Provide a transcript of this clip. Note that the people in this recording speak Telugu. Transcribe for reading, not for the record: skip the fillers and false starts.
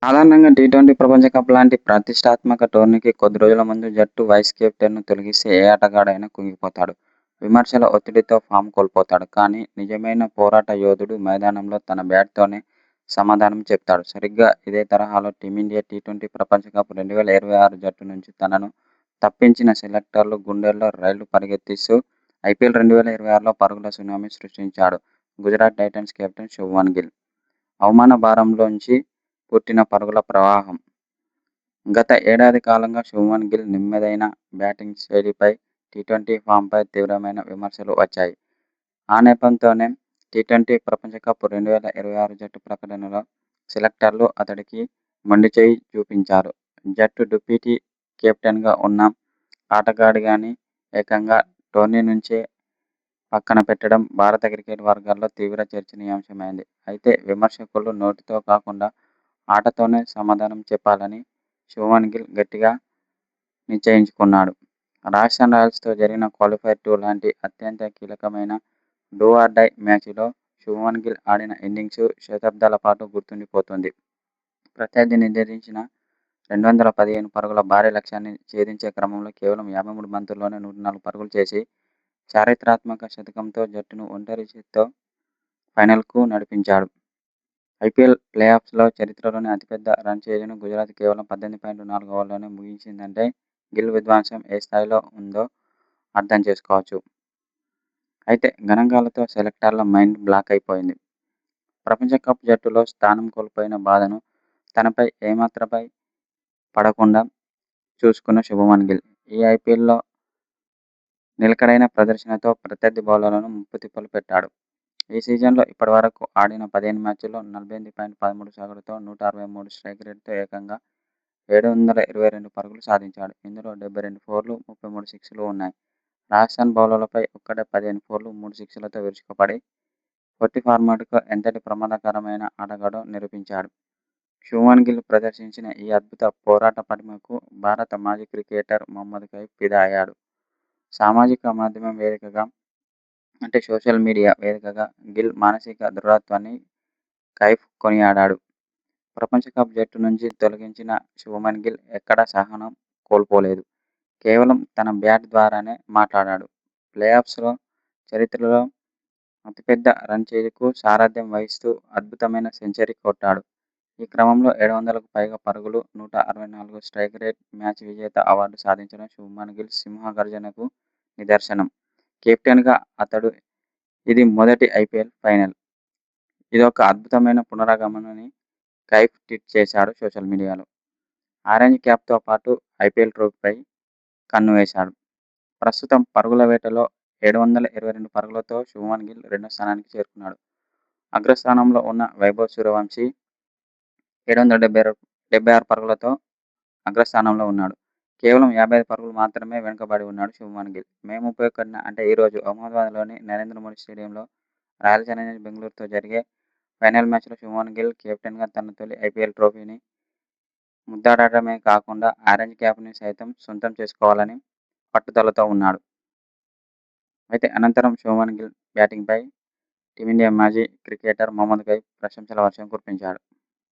సాధారణంగా టీ20 ప్రపంచ కప్ లాంటి ప్రతిష్టాత్మక టోర్నీకి కొద్ది రోజుల ముందు జట్టు వైస్ కెప్టెన్‌ను తొలగిస్తే ఏ ఆటగాడైనా కుంగిపోతాడు. విమర్శల ఒత్తిడితో ఫామ్ కోల్పోతాడు. కానీ నిజమైన పోరాట యోధుడు మైదానంలో తన బ్యాట్‌తోనే సమాధానం చెప్తాడు. సరిగ్గా ఇదే తరహాలో టీమిండియా టీ20 ప్రపంచ కప్ 2026 జట్టు నుంచి తనను తప్పించిన సెలెక్టర్లు గుండెల్లో రైళ్లు పరిగెత్తిస్తూ ఐపీఎల్ 2026లో పరుగుల సునామీ సృష్టించాడు గుజరాత్ టైటాన్స్ కెప్టెన్ శుభ్మన్ గిల్. అవమాన భారంలోంచి పుట్టిన పరుగుల ప్రవాహం. గత ఏడాది కాలంగా శుభ్మన్ గిల్ నెమ్మదైన బ్యాటింగ్ శైలిపై, టీ20 ఫామ్‌పై తీవ్రమైన విమర్శలు వచ్చాయి. ఆ నెపంతోనే టీ20 ప్రపంచ కప్ 2026 జట్టు ప్రకటనలో సెలెక్టర్లు అతడికి మొండిచేయి చూపించారు. జట్టు డిప్యూటీ కెప్టెన్‌గా ఉన్న ఆటగాడిని ఏకంగా టోర్నీ నుంచే పక్కన పెట్టడం భారత క్రికెట్ వర్గాల్లో తీవ్ర చర్చనీయాంశమైంది. అయితే విమర్శకులు నోటితో కాకుండా ఆటతోనే సమాధానం చెప్పాలని శుభ్మన్ గిల్ గట్టిగా నిశ్చయించుకున్నాడు. రాజస్థాన్ రాయల్స్‌తో జరిగిన క్వాలిఫైర్ 2 లాంటి అత్యంత కీలకమైన డూ ఆర్ డై మ్యాచ్‌లో శుభ్మన్ గిల్ ఆడిన ఇన్నింగ్స్ శతాబ్దాల పాటు గుర్తుండిపోతుంది. ప్రత్యర్థి నిర్దేశించిన 215 పరుగుల భారీ లక్ష్యాన్ని ఛేదించే క్రమంలో కేవలం 53 బంతుల్లోనే 104 పరుగులు చేసి చారిత్రాత్మక శతకంతో జట్టును ఒంటరి చేత్తో ఫైనల్‌కు నడిపించాడు. ఐపీఎల్ ప్లేఆఫ్స్‌లో చరిత్రలోనే అతిపెద్ద రన్ చేజ్‌ను గుజరాత్ కేవలం 18.4 ఓవర్లలోనే ముగించిందంటే గిల్ విధ్వంసం ఏ స్థాయిలో ఉందో అర్థం చేసుకోవచ్చు. అయితే గణాంకాలతో సెలెక్టర్ల మైండ్ బ్లాక్ అయిపోయింది. ప్రపంచ కప్ జట్టులో స్థానం కోల్పోయిన బాధను తనపై ఏమాత్రమై పడకుండా చూసుకున్న శుభ్మన్ గిల్ ఈ ఐపీఎల్‌లో నిలకడైన ప్రదర్శనతో ప్రత్యర్థి బౌలర్లను ముప్పుతిప్పలు పెట్టాడు. ఈ సీజన్‌లో ఇప్పటివరకు ఆడిన 15 మ్యాచ్‌ల్లో 48.13 సగటుతో 163 స్ట్రైక్ రేట్‌తో ఏకంగా 722 పరుగులు సాధించాడు. ఇందులో 72 ఫోర్లు, 33 సిక్స్‌లు ఉన్నాయి. రాజస్థాన్ బౌలర్లపై ఒక్కడే 15 ఫోర్లు, 3 సిక్స్‌లతో విరుచుకుపడి పొట్టి ఫార్మాట్‌కు ఎంతటి ప్రమాదకరమైన ఆటగాడో నిరూపించాడు. శుభ్మన్ గిల్ ప్రదర్శించిన ఈ అద్భుత పోరాట పటిమకు భారత మాజీ క్రికెటర్ మహమ్మద్ కైఫ్ ఫిదా అయ్యాడు. సామాజిక మాధ్యమం వేదికగా సోషల్ మీడియా వేదికగా గిల్ మానసిక దృఢత్వాన్ని కైఫ్ కొనియాడాడు. ప్రపంచ కప్ జట్టు నుంచి తొలగించిన శుభ్మన్ గిల్ ఎక్కడా సహనం కోల్పోలేదు. కేవలం తన బ్యాట్ ద్వారానే మాట్లాడాడు. ప్లేఆఫ్స్‌లో చరిత్రలో అతిపెద్ద రన్ చేజ్‌కు సారథ్యం వహిస్తూ అద్భుతమైన సెంచరీ కొట్టాడు. ఈ క్రమంలో 700కు పైగా పరుగులు, 164 స్ట్రైక్ రేట్, మ్యాచ్ విజేత అవార్డు సాధించడం శుభ్మన్ గిల్ సింహగర్జనకు నిదర్శనం. కెప్టెన్‌గా అతడు ఇది మొదటి ఐపీఎల్ ఫైనల్. ఇదొక అద్భుతమైన పునరాగమనమని కైఫ్ ట్వీట్ చేశాడు సోషల్ మీడియాలో. ఆరెంజ్ క్యాప్‌తో పాటు ఐపీఎల్ ట్రోఫీపై కన్ను వేశాడు. ప్రస్తుతం పరుగుల వేటలో 722 పరుగులతో శుభ్మన్ గిల్ రెండో స్థానానికి చేరుకున్నాడు. అగ్రస్థానంలో ఉన్న వైభవ్ సూర్యవంశీ 776 పరుగులతో అగ్రస్థానంలో ఉన్నాడు. కేవలం 55 పరుగులు మాత్రమే వెనుకబడి ఉన్నాడు శుభ్మన్ గిల్. మే 31న అంటే ఈరోజు అహ్మదాబాద్‌లోని నరేంద్ర మోదీ స్టేడియంలో రాయల్ ఛాలెంజర్స్ బెంగళూరుతో జరిగే ఫైనల్ మ్యాచ్‌లో శుభ్మన్ గిల్ కెప్టెన్‌గా తన తొలి ఐపీఎల్ ట్రోఫీని ముద్దాడటమే కాకుండా ఆరెంజ్ క్యాప్‌ని సైతం సొంతం చేసుకోవాలని పట్టుదలతో ఉన్నాడు. అయితే అనంతరం శుభ్మన్ గిల్ బ్యాటింగ్‌పై టీమిండియా మాజీ క్రికెటర్ మహమ్మద్ కైఫ్ ప్రశంసల వర్షం కురిపించాడు.